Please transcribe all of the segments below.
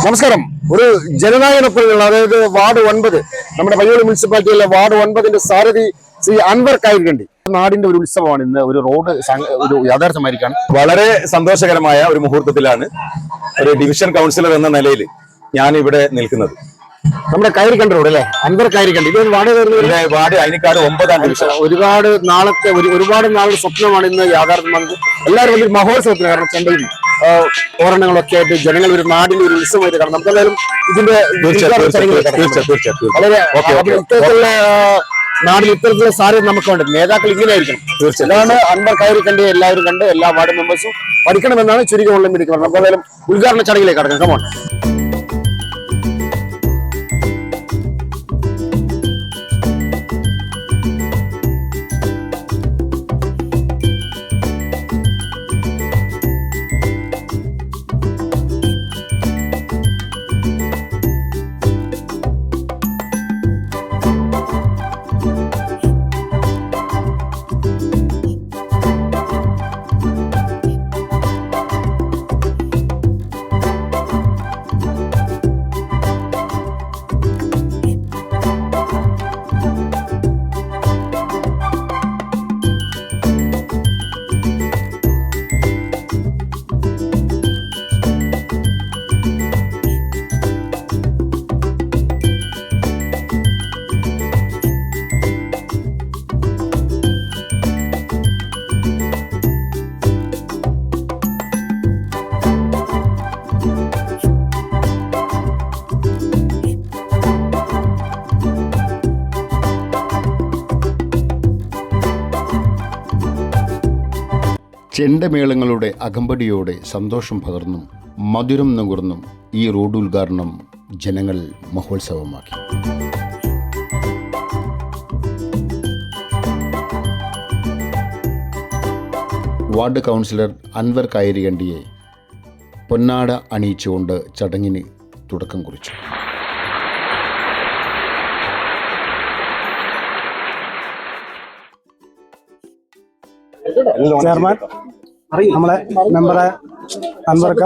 നമസ്കാരം. ഒരു ജനനായകനൊപ്പമുള്ള അതായത് വാർഡ് 9 നമ്മുടെ പയ്യോളി മുനിസിപ്പാലിറ്റിയിലെ വാർഡ് 9 സാരഥി ശ്രീ അൻവർ കായികണ്ടി. നാടിന്റെ ഒരു ഉത്സവമാണ് ഇന്ന്. ഒരു റോഡ് ഒരു യാഥാർത്ഥ്യമായിരിക്കാണ്. വളരെ സന്തോഷകരമായ ഒരു മുഹൂർത്തത്തിലാണ് ഒരു ഡിവിഷൻ കൗൺസിലർ എന്ന നിലയിൽ ഞാൻ ഇവിടെ നിൽക്കുന്നത്. നമ്മുടെ കയറിക്കണ്ട റോഡ് അല്ലെ, അൻവർ കായികണ്ടി. ഇത് വാർഡ് അയനിക്കാട് 9ാം ഡിവിഷൻ. ഒരുപാട് നാളുടെ സ്വപ്നമാണ് ഇന്ന് യാഥാർത്ഥ്യമാകുന്നത്. എല്ലാവരും വലിയ മഹോത്സവത്തിന്, കാരണം ചെണ്ടയും തോരണങ്ങളൊക്കെ ആയിട്ട് ജനങ്ങൾ ഒരു നാടിന്റെ ഒരു ഉത്സവമായിട്ട് കാണാം. നമുക്കെന്തായാലും ഇതിന്റെ വളരെ ഇത്തരത്തിലുള്ള നാടിൽ ഇത്തരത്തിലുള്ള സാധ്യത നമുക്ക് വേണ്ടത്. നേതാക്കൾ ഇങ്ങനെയായിരിക്കണം. ഇതാണ് അൻവർ കയറിക്കണ്ടി. എല്ലാവരും കണ്ട് എല്ലാ വാർഡ് മെമ്പേഴ്സും പഠിക്കണമെന്നാണ് ചുരുക്കമുള്ള മിടിക്കുന്നത്. നമുക്ക് എന്തായാലും ഉദ്ഘാടന ചടങ്ങിലേക്ക് കടക്കാം. കമോൺ. ചെണ്ടമേളങ്ങളുടെ അകമ്പടിയോടെ സന്തോഷം പകർന്നും മധുരം നുകർന്നും ഈ റോഡ് ഉദ്ഘാടനം ജനങ്ങൾ മഹോത്സവമാക്കി. വാർഡ് കൗൺസിലർ അൻവർ കായരികണ്ടിയെ പൊന്നാട അണിയിച്ചുകൊണ്ട് ചടങ്ങിന് തുടക്കം കുറിച്ചു. ചെയർമാൻ, നമ്മളെ മെമ്പറെ അൻവർക്ക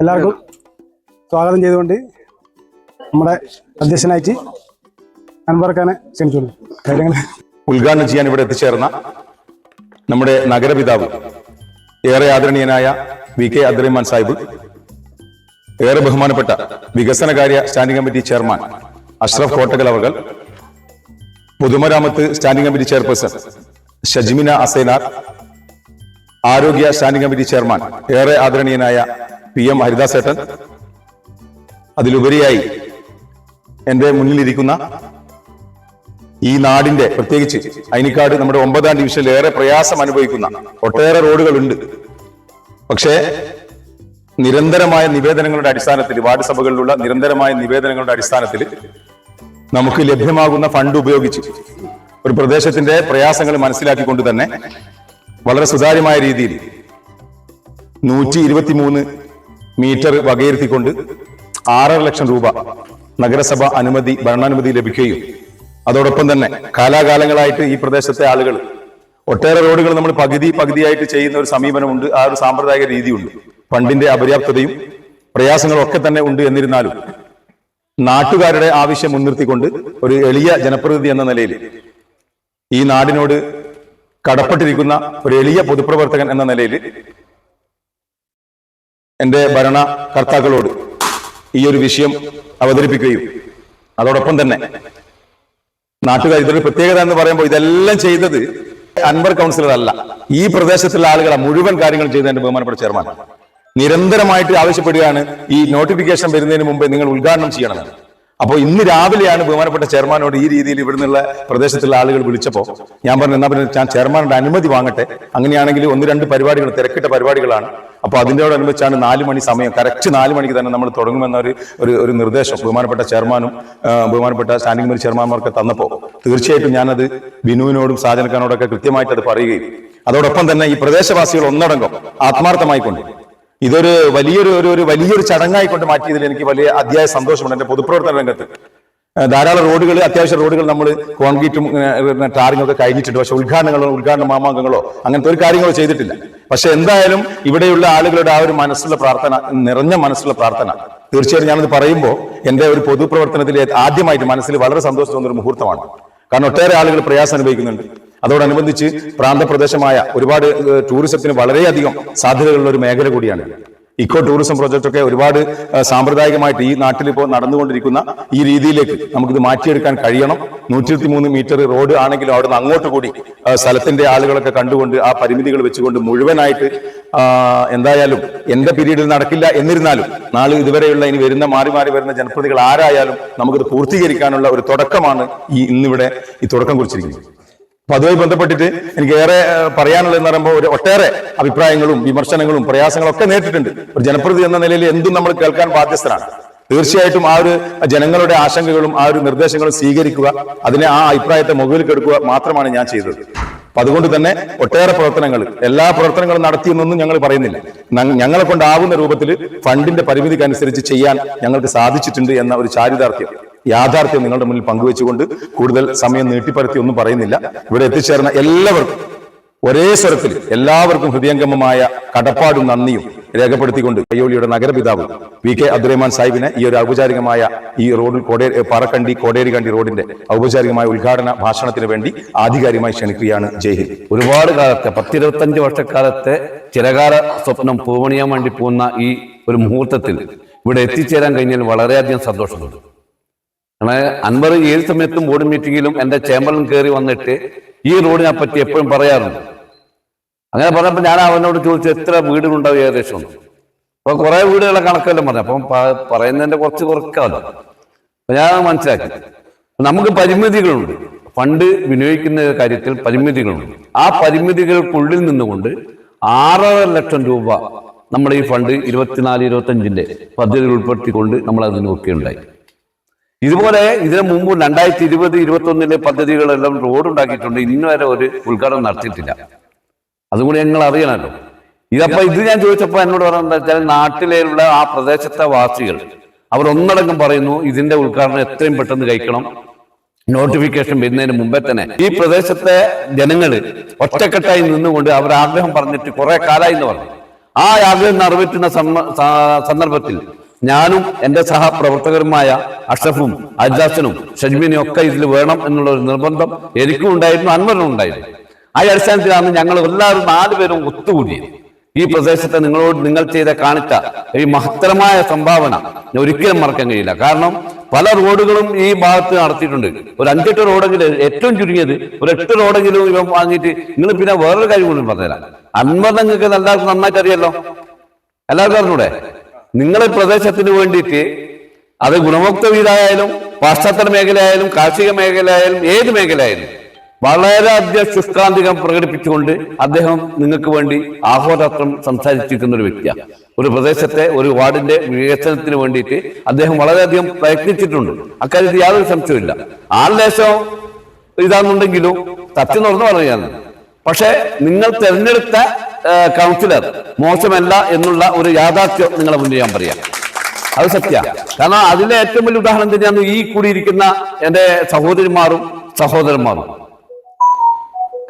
എല്ലാവർക്കും സ്വാഗതം ചെയ്തുകൊണ്ട് നമ്മുടെ അധ്യക്ഷനായിട്ട് അൻവർക്കാനെ ക്ഷണിച്ചുള്ളൂ. കാര്യങ്ങൾ ഉദ്ഘാടനം ചെയ്യാൻ ഇവിടെ എത്തിച്ചേർന്ന നമ്മുടെ നഗരപിതാവ്, ഏറെ ആദരണീയനായ VK അബ്ദുറഹ്മാൻ സാഹിബ്, ഏറെ ബഹുമാനപ്പെട്ട വികസനകാര്യ standing committee chairman Ashraf Kottakkal അവർ, പൊതുമരാമത്ത് standing committee chairperson Shajmina Asainar, ആരോഗ്യ സ്റ്റാൻഡിംഗ് കമ്മിറ്റി ചെയർമാൻ ഏറെ ആദരണീയനായ PM ഹരിദാസ് ഏട്ടൻ, അതിലുപരിയായി എന്റെ മുന്നിലിരിക്കുന്ന ഈ നാടിന്റെ, പ്രത്യേകിച്ച് അയനിക്കാട് നമ്മുടെ 9ാം ഡിവിഷനിൽ ഏറെ പ്രയാസം അനുഭവിക്കുന്ന ഒട്ടേറെ റോഡുകളുണ്ട്. പക്ഷേ നിരന്തരമായ നിവേദനങ്ങളുടെ അടിസ്ഥാനത്തിൽ, വാർഡ് സഭകളിലുള്ള നിരന്തരമായ നിവേദനങ്ങളുടെ അടിസ്ഥാനത്തിൽ നമുക്ക് ലഭ്യമാകുന്ന ഫണ്ട് ഉപയോഗിച്ച് ഒരു പ്രദേശത്തിന്റെ പ്രയാസങ്ങൾ മനസ്സിലാക്കിക്കൊണ്ട് തന്നെ വളരെ സുതാര്യമായ രീതിയിൽ 123 മീറ്റർ വകയിരുത്തിക്കൊണ്ട് 6.5 ലക്ഷം രൂപ നഗരസഭ ഭരണാനുമതി ലഭിക്കുകയും, അതോടൊപ്പം തന്നെ കാലാകാലങ്ങളായിട്ട് ഈ പ്രദേശത്തെ ആളുകൾ ഒട്ടേറെ റോഡുകൾ നമ്മൾ പകുതിയായിട്ട് ചെയ്യുന്ന ഒരു സമീപനമുണ്ട്. ആ ഒരു സാമ്പ്രദായിക രീതിയുണ്ട്. ഫണ്ടിന്റെ അപര്യാപ്തതയും പ്രയാസങ്ങളും ഒക്കെ തന്നെ ഉണ്ട്. എന്നിരുന്നാലും നാട്ടുകാരുടെ ആവശ്യം മുൻനിർത്തിക്കൊണ്ട് ഒരു എളിയ ജനപ്രതിനിധി എന്ന നിലയിൽ, ഈ നാടിനോട് കടപ്പെട്ടിരിക്കുന്ന ഒരു എളിയ പൊതുപ്രവർത്തകൻ എന്ന നിലയിൽ എന്റെ ഭരണകർത്താക്കളോട് ഈ ഒരു വിഷയം അവതരിപ്പിക്കുകയും, അതോടൊപ്പം തന്നെ നാട്ടുകാർ, ഇതൊരു പ്രത്യേകത എന്ന് പറയുമ്പോൾ ഇതെല്ലാം ചെയ്തത് അൻവർ കൗൺസിലർ അല്ല, ഈ പ്രദേശത്തുള്ള ആളുകളെ മുഴുവൻ കാര്യങ്ങൾ ചെയ്തതിന്റെ ബഹുമാനപ്പെട്ട ചെയർമാൻ നിരന്തരമായിട്ട് ആവശ്യപ്പെടുകയാണ് ഈ നോട്ടിഫിക്കേഷൻ വരുന്നതിന് മുമ്പേ നിങ്ങൾ ഉദ്ഘാടനം ചെയ്യണമെന്ന്. അപ്പോൾ ഇന്ന് രാവിലെയാണ് ബഹുമാനപ്പെട്ട ചെയർമാനോട് ഈ രീതിയിൽ ഇവിടുന്നുള്ള പ്രദേശത്തുള്ള ആളുകൾ വിളിച്ചപ്പോൾ ഞാൻ പറഞ്ഞു, എന്നാ പിന്നെ ഞാൻ ചെയർമാനുടെ അനുമതി വാങ്ങട്ടെ, അങ്ങനെയാണെങ്കിൽ 1-2 പരിപാടികൾ, തിരക്കിട്ട പരിപാടികളാണ്, അപ്പോൾ അതിനോടനുബന്ധിച്ചാണ് 4 മണി സമയം, കറക്റ്റ് 4 മണിക്ക് തന്നെ നമ്മൾ തുടങ്ങുമെന്ന ഒരു നിർദ്ദേശം ബഹുമാനപ്പെട്ട ചെയർമാനും ബഹുമാനപ്പെട്ട സ്റ്റാൻഡിംഗ് കമ്മിറ്റി ചെയർമാൻമാർക്ക് തന്നപ്പോൾ തീർച്ചയായിട്ടും ഞാനത് ബിനുവിനോടും സാജനക്കാനോടൊക്കെ കൃത്യമായിട്ട് അത് പറയുകയും, അതോടൊപ്പം തന്നെ ഈ പ്രദേശവാസികൾ ഒന്നടങ്കം ആത്മാർത്ഥമായിക്കൊണ്ട് ഇതൊരു വലിയൊരു ചടങ്ങായിക്കൊണ്ട് മാറ്റിയതിൽ എനിക്ക് വലിയ അതിയായ സന്തോഷമുണ്ട്. എന്റെ പൊതുപ്രവർത്തന രംഗത്ത് ധാരാളം റോഡുകൾ, അത്യാവശ്യ റോഡുകൾ നമ്മൾ കോൺക്രീറ്റും ടാറിങ്ങും ഒക്കെ കഴിഞ്ഞിട്ടുണ്ട്. പക്ഷെ ഉദ്ഘാടന മാമാങ്കങ്ങളോ അങ്ങനത്തെ ഒരു കാര്യങ്ങളോ ചെയ്തിട്ടില്ല. പക്ഷെ എന്തായാലും ഇവിടെയുള്ള ആളുകളുടെ ആ ഒരു മനസ്സുള്ള പ്രാർത്ഥന, നിറഞ്ഞ മനസ്സുള്ള പ്രാർത്ഥന, തീർച്ചയായും ഞാനത് പറയുമ്പോൾ എന്റെ ഒരു പൊതുപ്രവർത്തനത്തിൽ ആദ്യമായിട്ട് മനസ്സിൽ വളരെ സന്തോഷം തോന്നുന്ന ഒരു മുഹൂർത്തമാണ്. കാരണം ഒട്ടേറെ ആളുകൾ പ്രയാസം അനുഭവിക്കുന്നുണ്ട്. അതോടനുബന്ധിച്ച് പ്രാന്തപ്രദേശമായ ഒരുപാട് ടൂറിസത്തിന് വളരെയധികം സാധ്യതകളുള്ള ഒരു മേഖല കൂടിയാണ്. ഇക്കോ ടൂറിസം പ്രോജക്റ്റ് ഒക്കെ ഒരുപാട് സാമ്പ്രദായികമായിട്ട് ഈ നാട്ടിൽ ഇപ്പോൾ നടന്നുകൊണ്ടിരിക്കുന്ന ഈ രീതിയിലേക്ക് നമുക്കിത് മാറ്റിയെടുക്കാൻ കഴിയണം. 123 മീറ്റർ റോഡ് ആണെങ്കിലും അവിടുന്ന് അങ്ങോട്ട് കൂടി സ്ഥലത്തിന്റെ ആളുകളൊക്കെ കണ്ടുകൊണ്ട് ആ പരിമിതികൾ വെച്ചുകൊണ്ട് മുഴുവനായിട്ട് എന്തായാലും എന്റെ പീരീഡിൽ നടക്കില്ല. എന്നിരുന്നാലും നാളെ ഇതുവരെയുള്ള ഇനി വരുന്ന മാറി വരുന്ന ജനപ്രതിനിധികൾ ആരായാലും നമുക്കിത് പൂർത്തീകരിക്കാനുള്ള ഒരു തുടക്കമാണ് ഇന്നിവിടെ ഈ തുടക്കം കുറിച്ചിരിക്കുന്നത്. അപ്പൊ അതുമായി ബന്ധപ്പെട്ടിട്ട് എനിക്ക് ഏറെ പറയാനുള്ളതെന്ന് പറയുമ്പോൾ ഒരു ഒട്ടേറെ അഭിപ്രായങ്ങളും വിമർശനങ്ങളും പ്രയാസങ്ങളും ഒക്കെ നേരിട്ടിട്ടുണ്ട്. ഒരു ജനപ്രതിനിധി എന്ന നിലയിൽ എന്തും നമ്മൾ കേൾക്കാൻ ബാധ്യസ്ഥരാണ്. തീർച്ചയായിട്ടും ആ ഒരു ജനങ്ങളുടെ ആശങ്കകളും ആ ഒരു നിർദ്ദേശങ്ങളും സ്വീകരിക്കുക, അതിനെ ആ അഭിപ്രായത്തെ മുകളിലേക്കെടുക്കുക മാത്രമാണ് ഞാൻ ചെയ്തത്. അപ്പൊ അതുകൊണ്ട് തന്നെ ഒട്ടേറെ പ്രവർത്തനങ്ങൾ, എല്ലാ പ്രവർത്തനങ്ങളും നടത്തിയെന്നൊന്നും ഞങ്ങൾ പറയുന്നില്ല. ഞങ്ങളെ കൊണ്ടാവുന്ന രൂപത്തിൽ ഫണ്ടിന്റെ പരിമിതിക്ക് അനുസരിച്ച് ചെയ്യാൻ ഞങ്ങൾക്ക് സാധിച്ചിട്ടുണ്ട് എന്ന ഒരു യാഥാർത്ഥ്യം നിങ്ങളുടെ മുന്നിൽ പങ്കുവെച്ചുകൊണ്ട് കൂടുതൽ സമയം നീട്ടിപ്പരത്തി ഒന്നും പറയുന്നില്ല. ഇവിടെ എത്തിച്ചേർന്ന എല്ലാവർക്കും ഒരേ സ്വരത്തിൽ എല്ലാവർക്കും ഹൃദയംഗമമായ കടപ്പാടും നന്ദിയും രേഖപ്പെടുത്തിക്കൊണ്ട് പയ്യോളിയുടെ നഗരപിതാവ് VK അബ്ദുറഹ്മാൻ സാഹിബിനെ ഈ ഒരു ഔപചാരികമായ ഈ റോഡിൽ പാറക്കണ്ടി കോടേരിക്കണ്ടി റോഡിന്റെ ഔപചാരികമായ ഉദ്ഘാടന ഭാഷണത്തിന് വേണ്ടി ആധികാരികമായി ക്ഷണിക്കുകയാണ്. ജയ് ഹിന്ദ്. ഒരുപാട് കാലത്തെ 10-25 വർഷക്കാലത്തെ ചിരകാല സ്വപ്നം പൂവണിയാൻ വേണ്ടി പോകുന്ന ഈ ഒരു മുഹൂർത്തത്തിൽ ഇവിടെ എത്തിച്ചേരാൻ കഴിഞ്ഞാൽ വളരെയധികം സന്തോഷമുണ്ട്. അൻവർ ഏത് സമയത്തും ബോർഡ് മീറ്റിംഗിലും എന്റെ ചേംബറിൽ കയറി വന്നിട്ട് ഈ റോഡിനെ പറ്റി എപ്പോഴും പറയാറുണ്ട്. അങ്ങനെ പറഞ്ഞപ്പോൾ ഞാൻ അവനോട് ചോദിച്ചു എത്ര വീടുകളുണ്ടാവും ഏകദേശം. അപ്പൊ കുറെ വീടുകളെ കണക്കെല്ലാം പറഞ്ഞു. അപ്പം പറയുന്നതിന്റെ കുറക്കാമല്ലോ. അപ്പൊ ഞാൻ മനസ്സിലാക്കി നമുക്ക് പരിമിതികളുണ്ട്. ഫണ്ട് വിനിയോഗിക്കുന്ന കാര്യത്തിൽ പരിമിതികളുണ്ട്. ആ പരിമിതികൾക്കുള്ളിൽ നിന്നുകൊണ്ട് 6.5 ലക്ഷം രൂപ നമ്മുടെ ഈ ഫണ്ട് 24-25 പദ്ധതികൾ ഉൾപ്പെടുത്തിക്കൊണ്ട് നമ്മൾ അതിന് നോക്കിയുണ്ടായി. ഇതുപോലെ ഇതിനു മുമ്പ് 2020-21 പദ്ധതികളെല്ലാം റോഡ് ഉണ്ടാക്കിയിട്ടുണ്ട്. ഇന്നു വരെ ഒരു ഉദ്ഘാടനം നടത്തിയിട്ടില്ല. അതും കൂടി ഞങ്ങൾ അറിയണമല്ലോ. ഇത് ഞാൻ ചോദിച്ചപ്പോൾ എന്നോട് പറയുന്നത് വെച്ചാൽ നാട്ടിലുള്ള ആ പ്രദേശത്തെ വാസികൾ അവർ ഒന്നടങ്കം പറയുന്നു ഇതിന്റെ ഉദ്ഘാടനം എത്രയും പെട്ടെന്ന് കഴിക്കണം. നോട്ടിഫിക്കേഷൻ വരുന്നതിന് മുമ്പേ തന്നെ ഈ പ്രദേശത്തെ ജനങ്ങൾ ഒറ്റക്കെട്ടായി നിന്നുകൊണ്ട് അവർ ആഗ്രഹം പറഞ്ഞിട്ട് കുറെ കാലമായി എന്ന് പറഞ്ഞു. ആ ആഗ്രഹം നിറവേറ്റുന്ന സന്ദർഭത്തിൽ ഞാനും എന്റെ സഹപ്രവർത്തകരുമായ അഷ്റഫും അജാസനും ഷജ്മിനും ഒക്കെ ഇതിൽ വേണം എന്നുള്ള ഒരു നിർബന്ധം എനിക്കും ഉണ്ടായിരുന്നു, അൻവറിനും ഉണ്ടായിരുന്നു. ആ അടിസ്ഥാനത്തിലാണ് ഞങ്ങൾ എല്ലാവരും 4 പേരും ഒത്തുകൂടിയത്. ഈ പ്രദേശത്തെ നിങ്ങൾ കാണിച്ച ഈ മഹത്തരമായ സംഭാവന ഒരിക്കലും മറക്കാൻ കഴിയില്ല. കാരണം പല റോഡുകളും ഈ ഭാഗത്ത് നടത്തിയിട്ടുണ്ട്. ഒരു 5-8 റോഡെങ്കിലും, ഏറ്റവും ചുരുങ്ങിയത് ഒരു 8 റോഡെങ്കിലും ഇവ വാങ്ങിയിട്ട് നിങ്ങൾ പിന്നെ വേറൊരു കാര്യം കൂടി പറഞ്ഞുതരാം. അൻവർ നിങ്ങൾക്ക് എല്ലാവർക്കും നന്നായിട്ട് അറിയല്ലോ, എല്ലാവർക്കും അറിഞ്ഞൂടെ? നിങ്ങളെ പ്രദേശത്തിന് വേണ്ടിയിട്ട് അത് ഗുണഭോക്തൃ വീടായാലും പാശ്ചാത്യ മേഖലയായാലും കാർഷിക മേഖലയായാലും ഏത് മേഖലയായാലും വളരെയധികം ശുഷ്കാന്തികം പ്രകടിപ്പിച്ചുകൊണ്ട് അദ്ദേഹം നിങ്ങൾക്ക് വേണ്ടി ആഹോരാത്രം സംസാരിച്ചിരിക്കുന്ന ഒരു വ്യക്തിയാണ്. ഒരു പ്രദേശത്തെ ഒരു വാർഡിന്റെ വികസനത്തിന് വേണ്ടിയിട്ട് അദ്ദേഹം വളരെയധികം പ്രയത്നിച്ചിട്ടുണ്ട്. അക്കാര്യത്തിൽ യാതൊരു സംശയമില്ല. ആൾദേശം ഇതാണെന്നുണ്ടെങ്കിലും സത്യം തുറന്നു പറയുകയാണ്. പക്ഷെ നിങ്ങൾ തെരഞ്ഞെടുത്ത കൗൺസിലർ മോശമല്ല എന്നുള്ള ഒരു യാഥാർത്ഥ്യം നിങ്ങളെ മുന്നിൽ ഞാൻ പറയാം. അത് സത്യമാണ്. കാരണം അതിലെ ഏറ്റവും വലിയ ഉദാഹരണം തന്നെയാണ് ഈ കൂടിയിരിക്കുന്ന എന്റെ സഹോദരന്മാരും.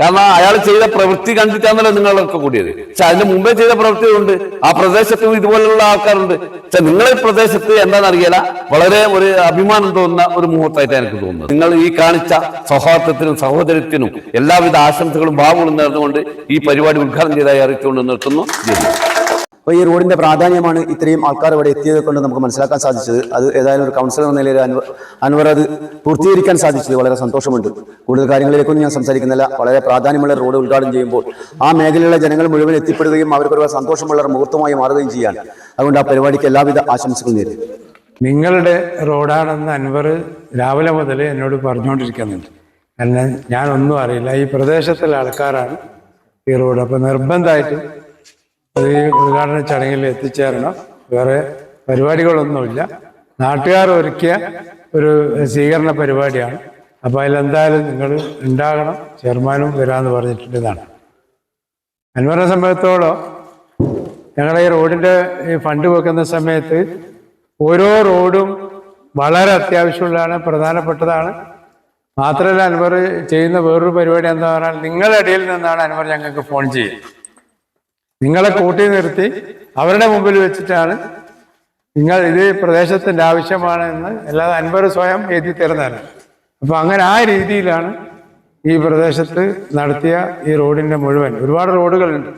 കാരണം അയാൾ ചെയ്ത പ്രവൃത്തി കണ്ടിട്ടാണല്ലോ നിങ്ങളൊക്കെ കൂടിയത്. പക്ഷെ അതിന് മുമ്പേ ചെയ്ത പ്രവൃത്തികളുണ്ട്. ആ പ്രദേശത്തും ഇതുപോലുള്ള ആൾക്കാരുണ്ട്. പക്ഷെ നിങ്ങളെ പ്രദേശത്ത് എന്താണെന്നറിയില്ല, വളരെ ഒരു അഭിമാനം തോന്നുന്ന ഒരു മുഹൂർത്തമായിട്ടാണ് എനിക്ക് തോന്നുന്നത്. നിങ്ങൾ ഈ കാണിച്ച സൗഹാർദ്ദത്തിനും സഹോദരത്തിനും എല്ലാവിധ ആശംസകളും ഭാവങ്ങളും നേർന്നുകൊണ്ട് ഈ പരിപാടി ഉദ്ഘാടനം ചെയ്തായി അറിയിച്ചുകൊണ്ട് നിർത്തുന്നു. അപ്പോൾ ഈ റോഡിന്റെ പ്രാധാന്യമാണ് ഇത്രയും ആൾക്കാർ ഇവിടെ എത്തിയത് കൊണ്ട് നമുക്ക് മനസ്സിലാക്കാൻ സാധിച്ചത്. അത് ഏതായാലും ഒരു കൗൺസിലർ എന്ന നിലയിൽ അൻവർ അത് പൂർത്തീകരിക്കാൻ സാധിച്ചത് വളരെ സന്തോഷമുണ്ട്. കൂടുതൽ കാര്യങ്ങളിലേക്കൊന്നും ഞാൻ സംസാരിക്കുന്നില്ല. വളരെ പ്രാധാന്യമുള്ള റോഡ് ഉദ്ഘാടനം ചെയ്യുമ്പോൾ ആ മേഖലയിലെ ജനങ്ങൾ മുഴുവൻ എത്തിപ്പെടുകയും അവർക്ക് ഒരു സന്തോഷമുള്ള മുഹൂർത്തമായി മാറുകയും ചെയ്യാൻ, അതുകൊണ്ട് ആ പരിപാടിക്ക് എല്ലാവിധ ആശംസകളും നേരുന്നു. നിങ്ങളുടെ റോഡാണെന്ന് അൻവർ രാവിലെ മുതൽ എന്നോട് പറഞ്ഞുകൊണ്ടിരിക്കുന്നുണ്ട്. കാരണം ഞാനൊന്നും അറിയില്ല. ഈ പ്രദേശത്തുള്ള ആൾക്കാരാണ് ഈ റോഡ്. അപ്പോൾ നിർബന്ധമായിട്ടും അത് ഈ ഉദ്ഘാടന ചടങ്ങിൽ എത്തിച്ചേരണം. വേറെ പരിപാടികളൊന്നുമില്ല. നാട്ടുകാർ ഒരുക്കിയ ഒരു സ്വീകരണ പരിപാടിയാണ്. അപ്പോൾ അതിലെന്തായാലും നിങ്ങൾ ഉണ്ടാകണം. ചെയർമാനും വരാമെന്ന് പറഞ്ഞിട്ടുള്ളതാണ്. അൻവറിനെ സംബന്ധിച്ചോളം ഞങ്ങളെ ഈ റോഡിൻ്റെ ഈ ഫണ്ട് വെക്കുന്ന സമയത്ത് ഓരോ റോഡും വളരെ അത്യാവശ്യമുള്ളതാണ്, പ്രധാനപ്പെട്ടതാണ്. മാത്രമല്ല അൻവർ ചെയ്യുന്ന വേറൊരു പരിപാടി എന്താ പറഞ്ഞാൽ നിങ്ങളുടെ ഇടയിൽ നിന്നാണ് അൻവർ ഞങ്ങൾക്ക് ഫോൺ ചെയ്യുക. നിങ്ങളെ കൂട്ടി നിർത്തി അവരുടെ മുമ്പിൽ വെച്ചിട്ടാണ് നിങ്ങൾ ഇത് പ്രദേശത്തിന്റെ ആവശ്യമാണ് എന്ന്, അല്ലാതെ അൻവർ സ്വയം എഴുതി തരുന്നതല്ല. അപ്പൊ അങ്ങനെ ആ രീതിയിലാണ് ഈ പ്രദേശത്ത് നടത്തിയ ഈ റോഡിന്റെ മുഴുവൻ. ഒരുപാട് റോഡുകളുണ്ട്,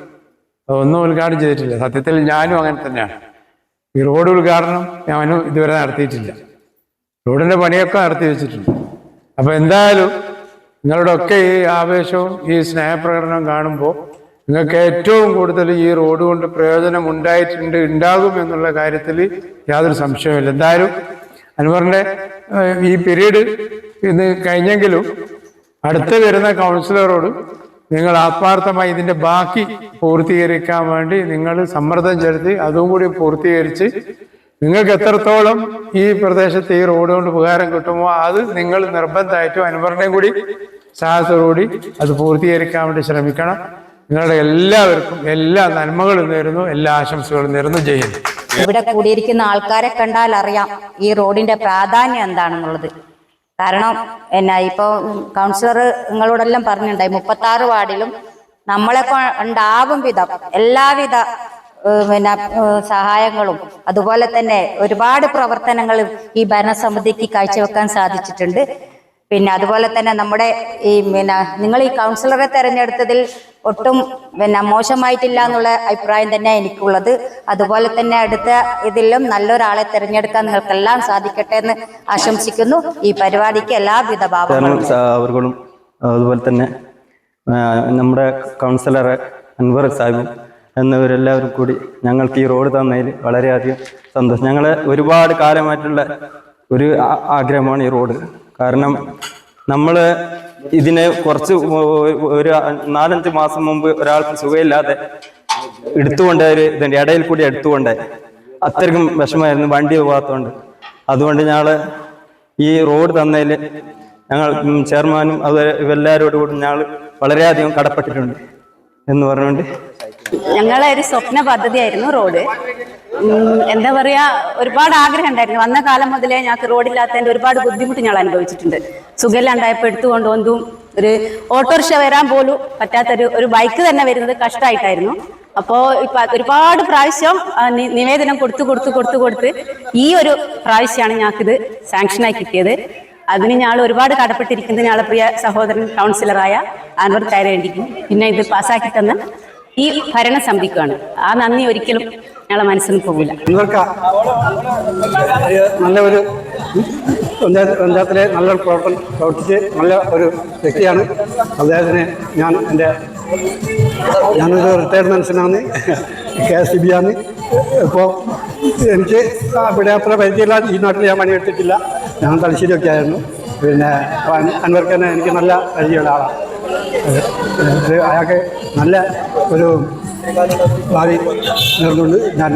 അതൊന്നും ഉദ്ഘാടനം ചെയ്തിട്ടില്ല. സത്യത്തിൽ ഞാനും അങ്ങനെ തന്നെയാണ്. ഈ റോഡ് ഉദ്ഘാടനം ഞാനും ഇതുവരെ നടത്തിയിട്ടില്ല. റോഡിന്റെ പണിയൊക്കെ നടത്തി വെച്ചിട്ടുണ്ട്. അപ്പൊ എന്തായാലും നിങ്ങളുടെ ഒക്കെ ഈ ആവേശവും ഈ സ്നേഹപ്രകടനം കാണുമ്പോൾ നിങ്ങൾക്ക് ഏറ്റവും കൂടുതൽ ഈ റോഡ് കൊണ്ട് പ്രയോജനം ഉണ്ടാകും എന്നുള്ള കാര്യത്തിൽ യാതൊരു സംശയവുമില്ല. എന്തായാലും അൻവറിന്റെ ഈ പീരീഡ് ഇന്ന് കഴിഞ്ഞെങ്കിലും അടുത്ത വരുന്ന കൗൺസിലറോട് നിങ്ങൾ ആത്മാർത്ഥമായി ഇതിന്റെ ബാക്കി പൂർത്തീകരിക്കാൻ വേണ്ടി നിങ്ങൾ സമ്മർദ്ദം ചെലുത്തി അതും കൂടി പൂർത്തീകരിച്ച് നിങ്ങൾക്ക് എത്രത്തോളം ഈ പ്രദേശത്ത് ഈ റോഡ് കൊണ്ട് ഉപകാരം കിട്ടുമോ അത് നിങ്ങൾ നിർബന്ധമായിട്ടും അൻവറിനെയും കൂടി സാഹസത്തോടുകൂടി അത് പൂർത്തീകരിക്കാൻ വേണ്ടി ശ്രമിക്കണം. നിങ്ങളുടെ എല്ലാവർക്കും എല്ലാ നന്മകളും നേരുന്നു, എല്ലാ ആശംസകളും നേരുന്നു. ചെയ്യുന്നു. ഇവിടെ കൂടിയിരിക്കുന്ന ആൾക്കാരെ കണ്ടാൽ അറിയാം ഈ റോഡിന്റെ പ്രാധാന്യം എന്താണെന്നുള്ളത്. കാരണം ഇപ്പൊ കൗൺസിലർ നിങ്ങളോടെല്ലാം പറഞ്ഞിട്ടുണ്ടായി 36 വാർഡിലും നമ്മളെ ഉണ്ടാവും വിധം എല്ലാവിധ സഹായങ്ങളും അതുപോലെ തന്നെ ഒരുപാട് പ്രവർത്തനങ്ങൾ ഈ ഭരണസമിതിക്ക് കാഴ്ചവെക്കാൻ സാധിച്ചിട്ടുണ്ട്. പിന്നെ അതുപോലെ തന്നെ നമ്മുടെ ഈ നിങ്ങൾ ഈ കൗൺസിലറെ തെരഞ്ഞെടുത്തതിൽ ഒട്ടും മോശമായിട്ടില്ല എന്നുള്ള അഭിപ്രായം തന്നെ എനിക്കുള്ളത്. അതുപോലെ തന്നെ അടുത്ത ഇതിലും നല്ലൊരാളെ തിരഞ്ഞെടുക്കാൻ നിങ്ങൾക്കെല്ലാം സാധിക്കട്ടെ എന്ന് ആശംസിക്കുന്നു. ഈ പരിപാടിക്ക് എല്ലാവിധ ഭാവങ്ങളും അവർക്കും അതുപോലെ തന്നെ നമ്മുടെ കൗൺസിലർ അൻവർ സാഹിബും എന്നിവരെല്ലാവരും കൂടി ഞങ്ങൾക്ക് ഈ റോഡ് തന്നതിൽ വളരെയധികം സന്തോഷം. ഞങ്ങൾ ഒരുപാട് കാലമായിട്ടുള്ള ഒരു ആഗ്രഹമാണ് ഈ റോഡ്. കാരണം നമ്മൾ ഇതിനെ കുറച്ച് ഒരു 4-5 മാസം മുമ്പ് ഒരാൾക്ക് സുഖമില്ലാതെ എടുത്തുകൊണ്ട് ഇതിൻ്റെ ഇടയിൽ കൂടി എടുത്തുകൊണ്ട് അത്രയ്ക്കും വിഷമമായിരുന്നു, വണ്ടി പോകാത്തതുകൊണ്ട്. അതുകൊണ്ട് ഞങ്ങൾ ഈ റോഡ് തന്നതിൽ ഞങ്ങൾ ചെയർമാനും അത് എല്ലാവരോടും കൂടി ഞങ്ങൾ വളരെയധികം കടപ്പെട്ടിട്ടുണ്ട് എന്ന് പറഞ്ഞുകൊണ്ട് ഞങ്ങളെ ഒരു സ്വപ്ന പദ്ധതിയായിരുന്നു റോഡ്. എന്താ പറയാ, ഒരുപാട് ആഗ്രഹം ഉണ്ടായിരുന്നു. വന്ന കാലം മുതലേ ഞങ്ങൾക്ക് റോഡില്ലാത്തതിന്റെ ഒരുപാട് ബുദ്ധിമുട്ട് ഞങ്ങൾ അനുഭവിച്ചിട്ടുണ്ട്. സുഖമില്ലാണ്ടായപ്പോൾ എടുത്തുകൊണ്ട് ഒന്നും ഒരു ഓട്ടോറിക്ഷ വരാൻ പോലും പറ്റാത്തൊരു ബൈക്ക് തന്നെ വരുന്നത് കഷ്ടമായിട്ടായിരുന്നു. അപ്പോൾ ഇപ്പൊ ഒരുപാട് പ്രാവശ്യം നിവേദനം കൊടുത്ത് ഈ ഒരു പ്രാവശ്യമാണ് ഞങ്ങൾക്കിത് സാങ്ഷനായി കിട്ടിയത്. അതിന് ഞങ്ങൾ ഒരുപാട് കടപ്പെട്ടിരിക്കുന്നത് ഞങ്ങളെ പ്രിയ സഹോദരൻ കൗൺസിലറായ അൻവർ കൈരകണ്ടിക്കും പിന്നെ ഇത് പാസ്സാക്കി തന്ന ഈ ഭരണസമിതിക്കാണ്. ആ നന്ദി ഒരിക്കലും ഞങ്ങളെ മനസ്സിൽ പോകില്ല. നല്ല ഒരു പഞ്ചായത്തിലെ നല്ലൊരു പ്രവർത്തിച്ച് നല്ല ഒരു വ്യക്തിയാണ് അദ്ദേഹത്തിന്. ഞാനൊരു റിട്ടയർഡ് മനുഷ്യനാണ്, KSB ആണ്. ഇപ്പോൾ എനിക്ക് ഇവിടെ അത്ര പരിചയമില്ല. ഈ നാട്ടിൽ ഞാൻ പണിയെടുത്തിട്ടില്ല, ഞാൻ തലശ്ശേരിയൊക്കെ ആയിരുന്നു. പിന്നെ അൻവർക്ക് തന്നെ എനിക്ക് നല്ല പരിചയമുള്ള ആളാണ്. അയാൾക്ക് നല്ല ഒരു ഭാവി നേർന്നുകൊണ്ട് ഞാൻ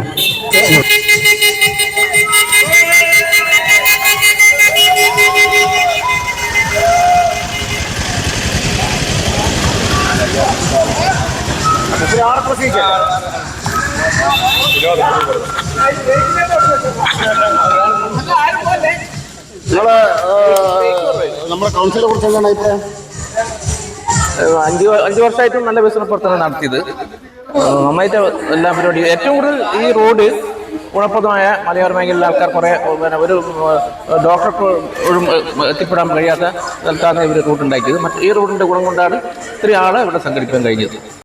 നമ്മുടെ കൗൺസിലെ കുറിച്ച് എന്താണ് അഭിപ്രായം? 5 വർഷമായിട്ടും നല്ല വികസന പ്രവർത്തനം നടത്തിയത് നന്നായിട്ട് എല്ലാ പരിപാടിയും. ഏറ്റവും കൂടുതൽ ഈ റോഡ് ഗുണപ്രദമായ മലയോര മേഖലയിലെ ആൾക്കാർ കുറേ ഒരു ഡോക്ടർക്ക് എത്തിപ്പെടാൻ കഴിയാത്ത സ്ഥലത്താണ് ഇവർ റൂട്ട് ഉണ്ടാക്കിയത്. ഈ റൂട്ടിൻ്റെ ഗുണം കൊണ്ടാണ് ഇത്രയും ആളെ ഇവിടെ സംഘടിപ്പിക്കാൻ കഴിഞ്ഞത്.